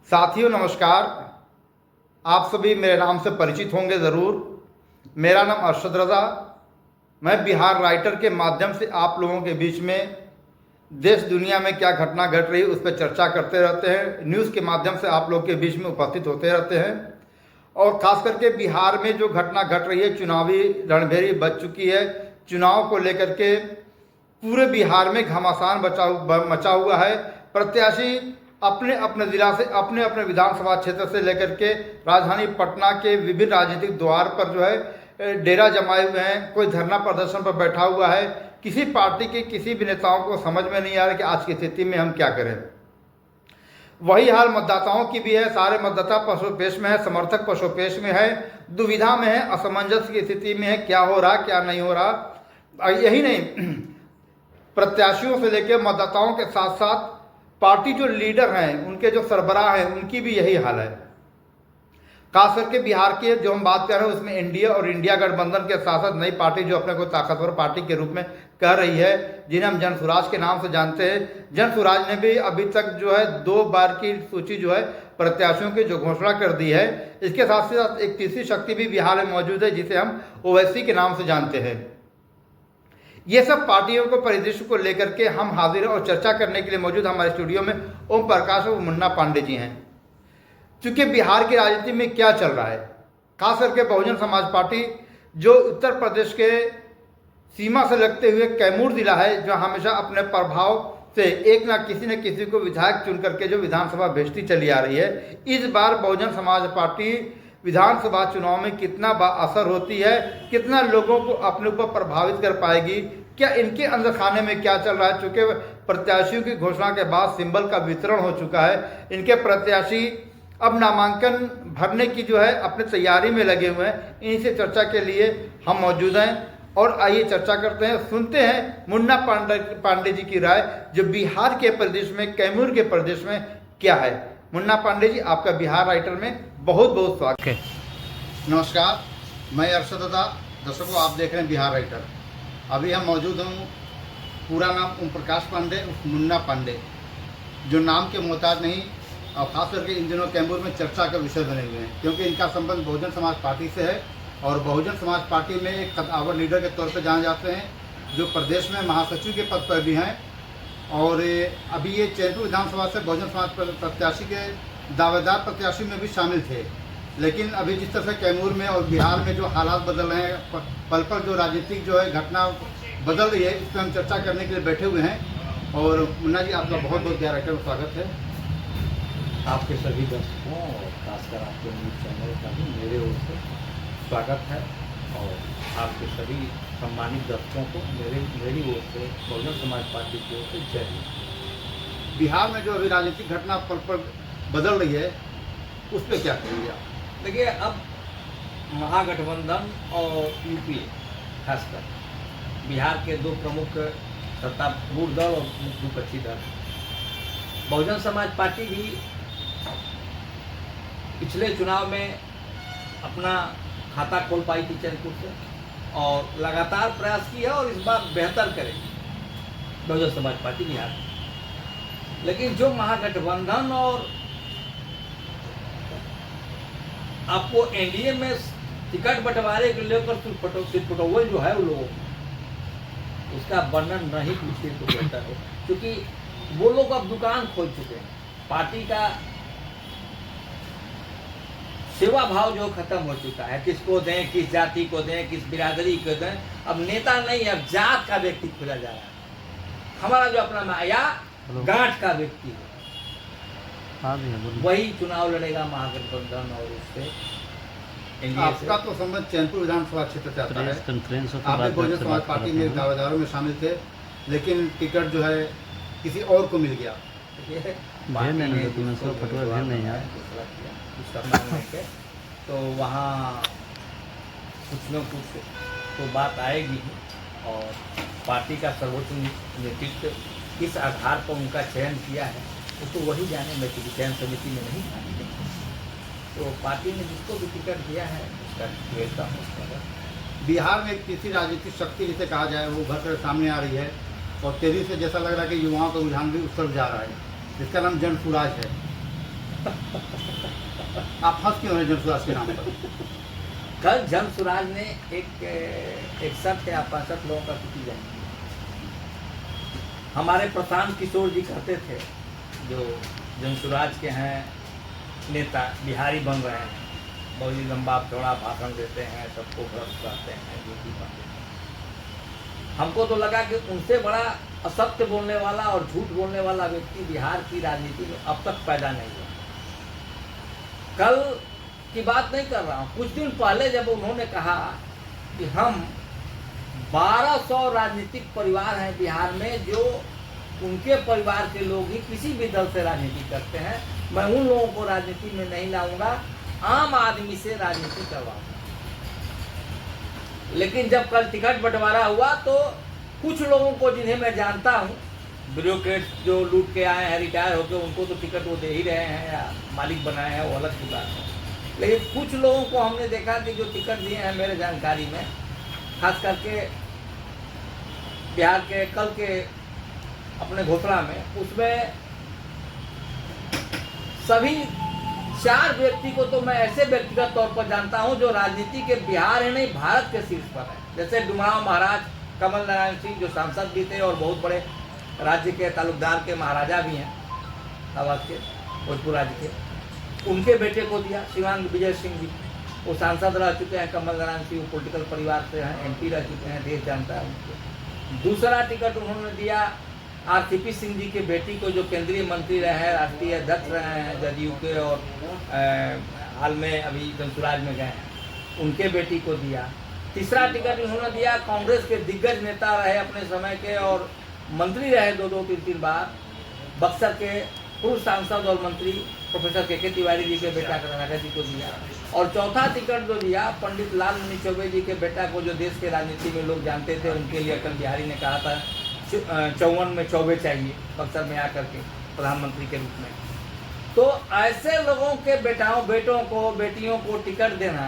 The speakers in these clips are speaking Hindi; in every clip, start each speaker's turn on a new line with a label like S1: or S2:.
S1: साथियों नमस्कार। आप सभी मेरे नाम से परिचित होंगे ज़रूर। मेरा नाम अरशद रज़ा। मैं बिहार राइटर के माध्यम से आप लोगों के बीच में देश दुनिया में क्या घटना घट रही है उस पर चर्चा करते रहते हैं। न्यूज़ के माध्यम से आप लोग के बीच में उपस्थित होते रहते हैं और ख़ास करके बिहार में जो घटना घट रही है, चुनावी रणभेरी बच चुकी है। चुनाव को लेकर के पूरे बिहार में घमासान मचा हुआ है। प्रत्याशी अपने अपने जिला से अपने अपने विधानसभा क्षेत्र से लेकर के राजधानी पटना के विभिन्न राजनीतिक द्वार पर जो है डेरा जमाए हुए हैं। कोई धरना प्रदर्शन पर बैठा हुआ है। किसी पार्टी के किसी भी नेताओं को समझ में नहीं आ रहा कि आज की स्थिति में हम क्या करें। वही हाल मतदाताओं की भी है। सारे मतदाता पशुपेश में है, समर्थक पशुपेश में है, दुविधा में है, असमंजस की स्थिति में है, क्या हो रहा क्या नहीं हो रहा। यही नहीं, प्रत्याशियों से लेकर मतदाताओं के साथ साथ पार्टी जो लीडर हैं, उनके जो सरबराह हैं, उनकी भी यही हाल है। खास करके बिहार के जो हम बात कर रहे हैं उसमें एनडीए और इंडिया गठबंधन के साथ साथ नई पार्टी जो अपने को ताकतवर पार्टी के रूप में कह रही है, जिन्हें हम जनसुराज के नाम से जानते हैं। जनसुराज ने भी अभी तक जो है 2 बार की सूची जो है प्रत्याशियों की जो घोषणा कर दी है। इसके साथ साथ एक तीसरी शक्ति भी बिहार में मौजूद है जिसे हम ओवैसी के नाम से जानते हैं। ये सब पार्टियों को परिदृश्य को लेकर के हम हाजिर हैं और चर्चा करने के लिए मौजूद हमारे स्टूडियो में ओम प्रकाश और मुन्ना पांडे जी हैं। चूंकि बिहार की राजनीति में क्या चल रहा है, खास करके बहुजन समाज पार्टी जो उत्तर प्रदेश के सीमा से लगते हुए कैमूर जिला है, जो हमेशा अपने प्रभाव से एक ना किसी को विधायक चुन करके जो विधानसभा भेजती चली आ रही है, इस बार बहुजन समाज पार्टी विधानसभा चुनाव में कितना असर होती है, कितना लोगों को अपने ऊपर प्रभावित कर पाएगी, क्या इनके अंदर खाने में क्या चल रहा है। चूँकि प्रत्याशियों की घोषणा के बाद सिंबल का वितरण हो चुका है, इनके प्रत्याशी अब नामांकन भरने की जो है अपने तैयारी में लगे हुए हैं। इन्हीं से चर्चा के लिए हम मौजूद हैं और आइए चर्चा करते हैं। सुनते हैं मुन्ना पांडे जी की राय, जो बिहार के प्रदेश में कैमूर के प्रदेश में क्या है। मुन्ना पांडे जी, आपका बिहार राइटर में बहुत बहुत स्वागत है। नमस्कार, मैं अरशद रज़ा। दर्शकों, आप देख रहे हैं बिहार राइटर। अभी हम मौजूद हूँ, पूरा नाम ओम प्रकाश पांडे मुन्ना पांडे, जो नाम के मोहताज नहीं, और ख़ास करके इन दिनों कैमूर में चर्चा का विषय बने हुए हैं क्योंकि इनका संबंध बहुजन समाज पार्टी से है और बहुजन समाज पार्टी में एक कद्दावर लीडर के तौर पर जाने जाते हैं, जो प्रदेश में महासचिव के पद पर भी हैं। और अभी ये चैनपुर विधानसभा से बहुजन समाज प्रत्याशी के दावेदार प्रत्याशी में भी शामिल थे। लेकिन अभी जिस तरह से कैमूर में और बिहार में जो हालात बदल रहे हैं, पल पल जो राजनीतिक जो है घटना बदल रही है, इस पर हम चर्चा करने के लिए बैठे हुए हैं। और मुन्ना जी, आपका बहुत बहुत बिहार राइटर में स्वागत है।
S2: आपके सभी दर्शकों और खासकर आपके न्यूज़ चैनल का भी मेरे ओर से स्वागत है और आपके सभी सम्मानित दर्शकों को मेरी ओर से बहुजन समाज पार्टी की ओर से जय हिंद।
S1: बिहार में जो अभी राजनीतिक घटना पल पल बदल रही है, उस पर क्या कहेंगे आप?
S2: देखिए, अब महागठबंधन और यूपीए, खासकर बिहार के 2 प्रमुख सत्तारूढ़ दल और विपक्षी दल, बहुजन समाज पार्टी भी पिछले चुनाव में अपना खाता खोल पाई थी चैनपुर से और लगातार प्रयास किया और इस बार बेहतर करेगी बहुजन समाज पार्टी बिहार। लेकिन जो महागठबंधन और आपको एनडीए में टिकट बंटवारे के लेकर सिरपटौल जो है उन लोगों को, उसका वर्णन नहीं पूछिए तो बेहतर हो, क्योंकि वो लोग अब दुकान खोल चुके हैं। पार्टी का सेवा भाव जो खत्म हो चुका है, किसको दें, किस जाति को दें, किस बिरादरी को दें, अब नेता नहीं, अब जात का व्यक्ति खोजा जा रहा है। हमारा जो अपना माया गांठ का व्यक्ति है, वही चुनाव लड़ेगा महागठबंधन और उससे।
S1: आपका तो संबंध चैनपुर विधानसभा क्षेत्र से आता है। आप बहुजन समाज पार्टी में दावेदारों में शामिल थे, लेकिन टिकट जो है किसी और को मिल गया।
S2: तो वहाँ कुछ न कुछ तो बात आएगी और पार्टी का सर्वोच्च नेतृत्व किस आधार पर उनका चयन किया है वो तो वही जाने, मैं किसी चयन समिति में नहीं मानी। तो पार्टी ने जिसको भी टिकट दिया है उसका वेलकम है।
S1: बिहार में एक तीसरी राजनीतिक शक्ति जिसे कहा जाए वो उभर कर सामने आ रही है और तेजी से जैसा लग रहा है कि युवाओं का रुझान भी उस तरफ जा रहा है, जिसका नाम जनसुराज है। आप हंस क्यों रहे हैं जनसुराज के नाम पर?
S2: कल जन सुराज ने एक 61 या 65 लोगों का छुट्टी जारी किया। हमारे प्रशांत किशोर जी कहते थे, जो जन सुराज के हैं नेता, बिहारी बन रहे हैं, बहुत ही लंबा चौड़ा भाषण देते हैं, सबको भ्रष्ट करते हैं, ड्यूटी पर देते हैं। हमको तो लगा कि उनसे बड़ा असत्य बोलने वाला और झूठ बोलने वाला व्यक्ति बिहार की राजनीति में अब तक पैदा नहीं हुआ। कल की बात नहीं कर रहा हूँ, कुछ दिन पहले जब उन्होंने कहा कि हम 1200 राजनीतिक परिवार हैं बिहार में, जो उनके परिवार के लोग ही किसी भी दल से राजनीति करते हैं, मैं उन लोगों को राजनीति में नहीं लाऊंगा, आम आदमी से राजनीति करवाऊंगा। लेकिन जब कल टिकट बंटवारा हुआ तो कुछ लोगों को, जिन्हें मैं जानता हूँ, ब्यूरोक्रेट जो लूट के आए हैं रिटायर होकर, उनको तो टिकट वो दे ही रहे हैं या मालिक बनाए हैं, वो अलग की बात है। लेकिन कुछ लोगों को हमने देखा कि जो टिकट दिए हैं मेरे जानकारी में, खास करके बिहार के कल के अपने घोषणा में, उसमें सभी 4 व्यक्ति को तो मैं ऐसे व्यक्तिगत तौर पर जानता हूं जो राजनीति के बिहार है नहीं भारत के शीर्ष पर है। जैसे डुमराव महाराज कमल नारायण सिंह, जो सांसद भी थे और बहुत बड़े राज्य के तालुकदार के महाराजा भी हैं, आवाज के भोजपुर राज्य के, उनके बेटे को दिया। शिवांग विजय सिंह जी, वो सांसद रह चुके हैं, कमल नारायण सिंह पॉलिटिकल परिवार से हैं, MP रह चुके हैं, देश जानता है उनको। दूसरा टिकट उन्होंने दिया RCP सिंह जी के बेटी को, जो केंद्रीय मंत्री रहे हैं, राष्ट्रीय अध्यक्ष रहे हैं जदयू के, और हाल में अभी जनसुराज में गए हैं, उनके बेटी को दिया। तीसरा टिकट उन्होंने दिया कांग्रेस के दिग्गज नेता रहे अपने समय के और मंत्री रहे 2-3 बार, बक्सर के पूर्व सांसद और मंत्री प्रोफेसर KK तिवारी जी के बेटा कर्नाटक जी को दिया। और चौथा टिकट जो दिया पंडित लाल मुनि चौबे जी के बेटा को, जो देश के राजनीति में लोग जानते थे, उनके लिए अटल बिहारी ने कहा था 54 में चौबे चाहिए बक्सर में आकर के प्रधानमंत्री के रूप में। तो ऐसे लोगों के बेटों को, बेटियों को टिकट देना,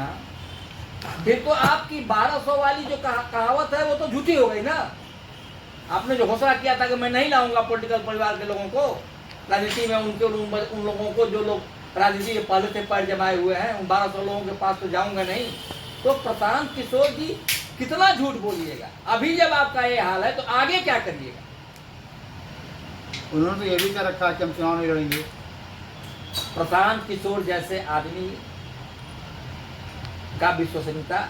S2: फिर तो आपकी 1200 वाली जो कहावत है वो तो झूठी हो गई ना। आपने जो घोषणा किया था कि मैं नहीं लाऊंगा पॉलिटिकल परिवार के लोगों को राजनीति में, उन लोगों को जो लोग राजनीति के पहले से पैर जमाए हुए हैं, उन 1200 लोगों के पास तो जाऊंगा नहीं। तो प्रशांत किशोर जी कितना झूठ बोलिएगा? अभी जब आपका ये हाल है तो आगे क्या करिएगा?
S1: उन्होंने तो ये भी कह रखा है कि हम चुनाव नहीं लड़ेंगे।
S2: प्रशांत किशोर जैसे आदमी का विश्वसनीयता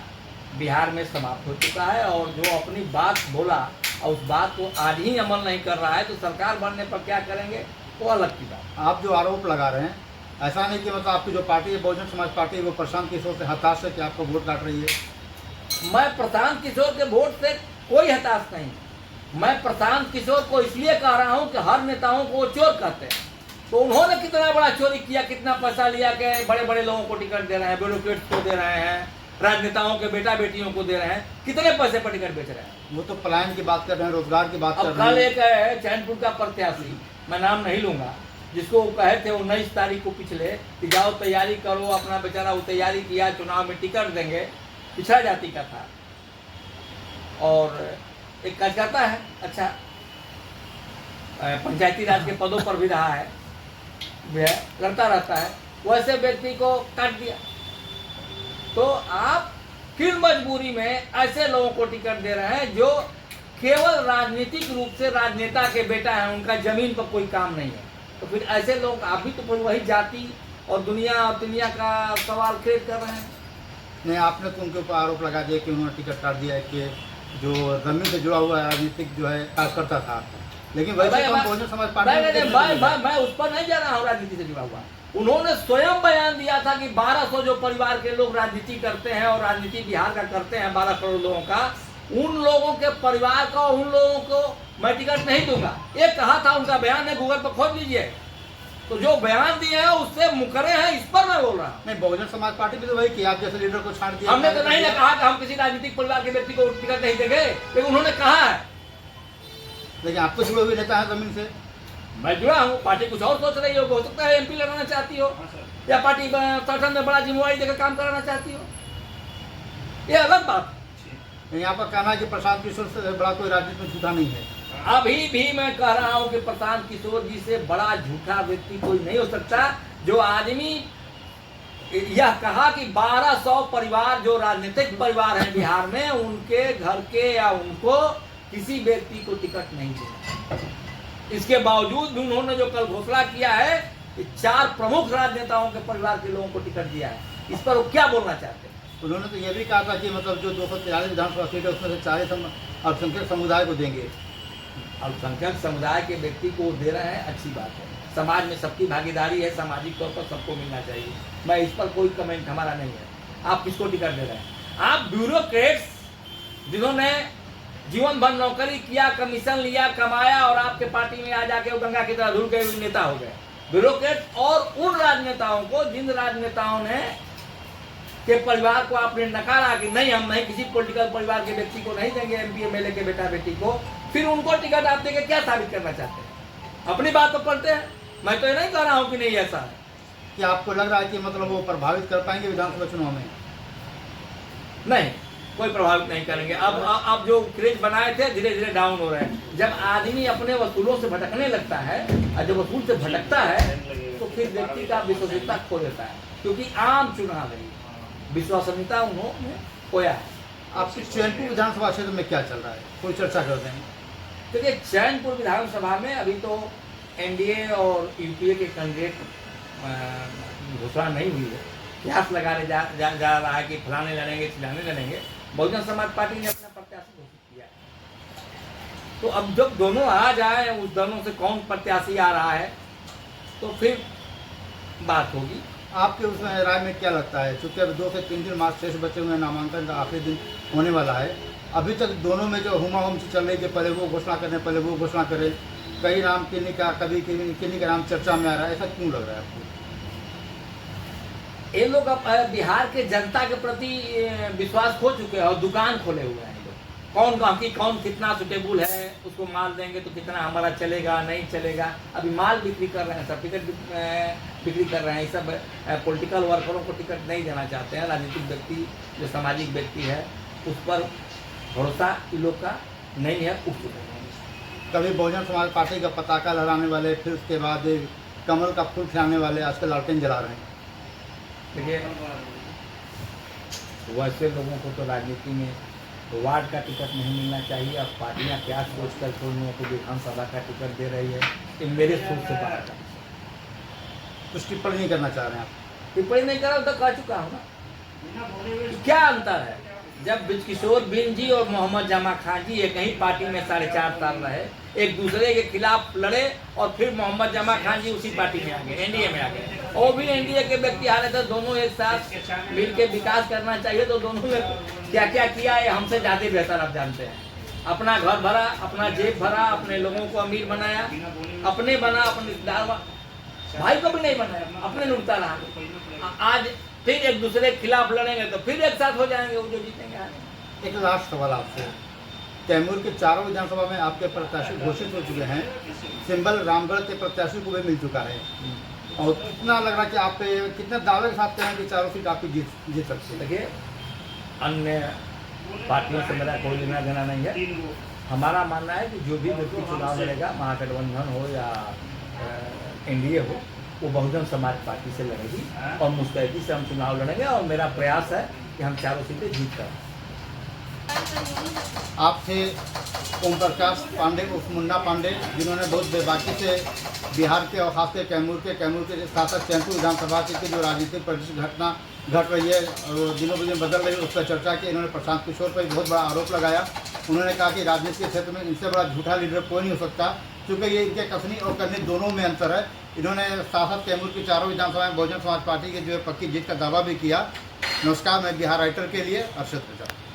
S2: बिहार में समाप्त हो चुका है, और जो अपनी बात बोला और उस बात को आज ही अमल नहीं कर रहा है, तो सरकार बनने पर क्या करेंगे वो अलग की बात।
S1: आप जो आरोप लगा रहे हैं, ऐसा नहीं कि मतलब आपकी जो पार्टी है बहुजन समाज पार्टी, वो प्रशांत किशोर से हताश है कि आपको वोट काट रही है।
S2: मैं प्रशांत किशोर के वोट से कोई हताश नहीं। मैं प्रशांत किशोर को इसलिए कह रहा हूं कि हर नेताओं को वो चोर कहते हैं। तो उन्होंने कितना बड़ा चोरी किया, कितना पैसा लिया के बड़े बड़े लोगों को टिकट दे रहे हैं, ब्यूरोक्रेट्स को दे रहे हैं, राजनेताओं के बेटा बेटियों को दे रहे हैं, कितने पैसे पर टिकट बेच रहे हैं।
S1: वो तो पलायन की बात कर रहे हैं, रोजगार की बात कर
S2: अब
S1: रहे हैं।
S2: कल एक है चैनपुर का प्रत्याशी, मैं नाम नहीं लूंगा, जिसको वो कहे थे 19 तारीख को पिछले कि जाओ तैयारी करो अपना, बेचारा वो तैयारी किया, चुनाव में टिकट देंगे, पिछड़ा जाति का था और एक कार्यकर्ता है, अच्छा पंचायती राज के पदों पर भी रहा है, लड़ता रहता है, वैसे व्यक्ति को काट दिया। तो आप किस मजबूरी में ऐसे लोगों को टिकट दे रहे हैं जो केवल राजनीतिक रूप से राजनेता के बेटा है, उनका जमीन पर कोई काम नहीं है। तो फिर ऐसे लोग, आप भी तो वही जाति और दुनिया का सवाल क्रिएट कर रहे हैं।
S1: नहीं, आपने तो उनके ऊपर आरोप लगा दिया कि उन्होंने टिकट काट दिया है कि जो जमीन से जुड़ा हुआ राजनीतिक जो है कार्यकर्ता था, लेकिन वैसे तो हम बहुजन समाज पार्टी
S2: मैं उस पर नहीं जा रहा हूँ राजनीति से जुड़ा हुआ। उन्होंने स्वयं बयान दिया था कि 1200 जो परिवार के लोग राजनीति करते हैं और राजनीति बिहार का करते हैं 12 करोड़ लोगों का, उन लोगों के परिवार का, उन लोगों को मैं टिकट नहीं दूंगा। ये कहा था, उनका बयान है, गूगल पर खोज लीजिए। तो जो बयान दिए हैं उससे मुकरे हैं, इस पर मैं बोल रहा हूँ।
S1: नहीं, बहुजन समाज पार्टी भी तो वही किया, आप जैसे लीडर को छाड़ दिया।
S2: हमने तो नहीं कहा कि हम किसी राजनीतिक परिवार के व्यक्ति को टिकट नहीं देंगे, लेकिन उन्होंने कहा है।
S1: लेकिन आप तो जुड़े हुए रहता है जमीन से।
S2: मैं जुड़ा हूँ, पार्टी कुछ और सोच रही हो सकता है MP लड़ना चाहती हो, या पार्टी संगठन में बड़ा जिम्मेवारी देकर काम कराना चाहती हो, ये अलग बात।
S1: यहाँ पर कहना है कि प्रशांत किशोर से बड़ा कोई राजनीति में झूठा नहीं है।
S2: अभी भी मैं कह रहा हूं कि प्रशांत किशोर जी से बड़ा झूठा व्यक्ति कोई नहीं हो सकता। जो आदमी यह कहा कि 1200 परिवार जो राजनीतिक परिवार हैं बिहार में, उनके घर के या उनको किसी व्यक्ति को टिकट नहीं दिया। इसके बावजूद भी उन्होंने जो कल घोषणा किया है कि 4 प्रमुख राजनेताओं के परिवार के लोगों को टिकट दिया है, इस पर वो क्या बोलना चाहते हैं?
S1: उन्होंने तो ये भी कहा था कि मतलब जो 243 विधानसभा सीट है उसमें से 40 हम अल्पसंख्यक समुदाय को देंगे।
S2: अल्पसंख्यक समुदाय के व्यक्ति को दे रहे हैं, अच्छी बात है। समाज में सबकी भागीदारी है, सामाजिक तौर पर सबको मिलना चाहिए। मैं इस पर कोई कमेंट हमारा नहीं है। आप किसको टिकट दे रहे हैं? आप ब्यूरोक्रेट्स जिन्होंने जीवन भर नौकरी किया, कमीशन लिया, कमाया और आपके पार्टी में आ जाके वो गंगा की तरह धुल गए नेता हो गए। ब्यूरोक्रेट और उन राजनेताओं को जिन राजनेताओं ने के परिवार को आपने नकारा कि नहीं, हम नहीं किसी पॉलिटिकल परिवार के व्यक्ति को नहीं देंगे, MP MLA के बेटा बेटी को, फिर उनको टिकट आप देके क्या साबित करना चाहते हैं? अपनी बात तो पढ़ते हैं। मैं तो ये नहीं कह रहा हूँ कि नहीं ऐसा है।
S1: कि आपको लग रहा है कि मतलब वो प्रभावित कर पाएंगे विधानसभा चुनाव में?
S2: नहीं, कोई प्रभावित नहीं करेंगे। अब जो क्रेज बनाए थे धीरे धीरे डाउन हो रहे हैं। जब आदमी अपने वसूलों से भटकने लगता है और जब वसूल से भटकता है तो फिर व्यक्ति का विश्वसनीयता खो देता है, क्योंकि आम चुनाव है, विश्वसनीयता उन्होंने खोया है।
S1: आपके चैनपुर विधानसभा क्षेत्र में क्या चल रहा है, कोई चर्चा करते हैं?
S2: देखिए, चैनपुर विधानसभा में अभी तो NDA और UPA के कैंडिडेट घोषणा नहीं हुई है। प्रयास लगाने जा रहा है कि फलाने लड़ेंगे, चिल्लाने लड़ेंगे। बहुजन समाज पार्टी ने अपना प्रत्याशी घोषित किया है। तो अब जब दोनों आ जाए, उस दोनों से कौन प्रत्याशी आ रहा है तो फिर बात होगी।
S1: आपके उसमें राय में क्या लगता है, चूँकि अब 2 से 3 दिन मार्च शेष बचे हुए हैं, नामांकन का आखिरी दिन होने वाला है, अभी तक दोनों में जो हुमाहुम से चल रही है कि पहले वो घोषणा करें, पहले वो घोषणा करें, कई नाम किन्हीं का, कभी किन्हीं का नाम चर्चा में आ रहा है, ऐसा क्यों लग रहा है आपको?
S2: ये लोग अब बिहार के जनता के प्रति विश्वास खो चुके हैं और दुकान खोले हुए हैं। कौन कितना सुटेबल है, उसको माल देंगे तो कितना हमारा चलेगा, नहीं चलेगा। अभी माल बिक्री कर रहे हैं, सर्टिफिकेट बिक्री कर रहे हैं। ये सब पॉलिटिकल वर्करों को टिकट नहीं देना चाहते हैं। राजनीतिक व्यक्ति जो सामाजिक व्यक्ति है उस पर भरोसा इन लोग का नहीं है, उठ चुके हैं।
S1: कभी बहुजन समाज पार्टी का पताका लहराने वाले, फिर उसके बाद कमल का फूल खिलाने वाले आजकल लालटेन जला रहे हैं।
S2: देखिए, वैसे लोगों को तो राजनीति में वार्ड का टिकट नहीं मिलना चाहिए। अब पार्टियां क्या सोच कर उन लोगों को विधानसभा का टिकट दे रही है, ये मेरे सोच से बाहर का।
S1: कुछ टिप्पणी नहीं करना चाह रहे हैं आप?
S2: टिप्पणी नहीं करा तो कह चुका हूँ ना। क्या अंतर है? जब ब्रिजकिशोर बिंद जी और मोहम्मद जमा खान जी एक ही पार्टी में 4.5 साल रहे, एक दूसरे के खिलाफ लड़े और फिर मोहम्मद जमा खान जी उसी पार्टी में आ गए, NDA में आ गए। और भी NDA के व्यक्ति आ रहे थे, दोनों एक साथ मिल के विकास करना चाहिए। तो दोनों ने क्या क्या किया है हमसे ज़्यादा बेहतर आप जानते हैं। अपना घर भरा, अपना जेब भरा, अपने लोगों को अमीर बनाया, अपने बना, अपने भाई को भी नहीं बनाया, अपने लुटता रहा। आज फिर एक दूसरे के खिलाफ लड़ेंगे तो फिर एक साथ हो जाएंगे, वो जो जीतेंगे।
S1: एक लास्ट सवाल आपसे, कैमूर के 4 विधानसभा में आपके प्रत्याशी घोषित हो चुके हैं, सिंबल रामगढ़ के प्रत्याशी को भी मिल चुका है, और कितना लग रहा है कि आप कितने दावे के साथ कहें कि 4 सीट आपकी जीत सकती है?
S2: देखिए, अन्य पार्टियों से मेरा कोई लेना देना नहीं है। हमारा मानना है कि जो भी व्यक्ति चुनाव लड़ेगा, महागठबंधन हो या NDA हो, वो बहुजन समाज पार्टी से लड़ेगी और मुस्तैदी से हम चुनाव लड़ेंगे। और मेरा प्रयास है कि हम 4 सीटें जीत कर।
S1: आप थे ओम प्रकाश पांडे उर्फ मुन्ना पांडे, जिन्होंने बहुत बेबाकी से बिहार के और खासकर कैमूर के साथ साथ चैनपुर विधानसभा की जो राजनीतिक परिस्थिति घटना घट रही है और दिनों ब दिन बदल रही है, उस पर चर्चा की। इन्होंने प्रशांत किशोर पर बहुत बड़ा आरोप लगाया। उन्होंने कहा कि राजनीति के क्षेत्र में इनसे बड़ा झूठा लीडर कोई नहीं हो सकता, क्योंकि ये इनके कसनी और करनी दोनों में अंतर है। इन्होंने साथ साथ कैमूर की 4 विधानसभा में बहुजन समाज पार्टी के जो पक्की जीत का दावा भी किया। नमस्कार, मैं बिहार राइटर के लिए अर्शद प्रजापति।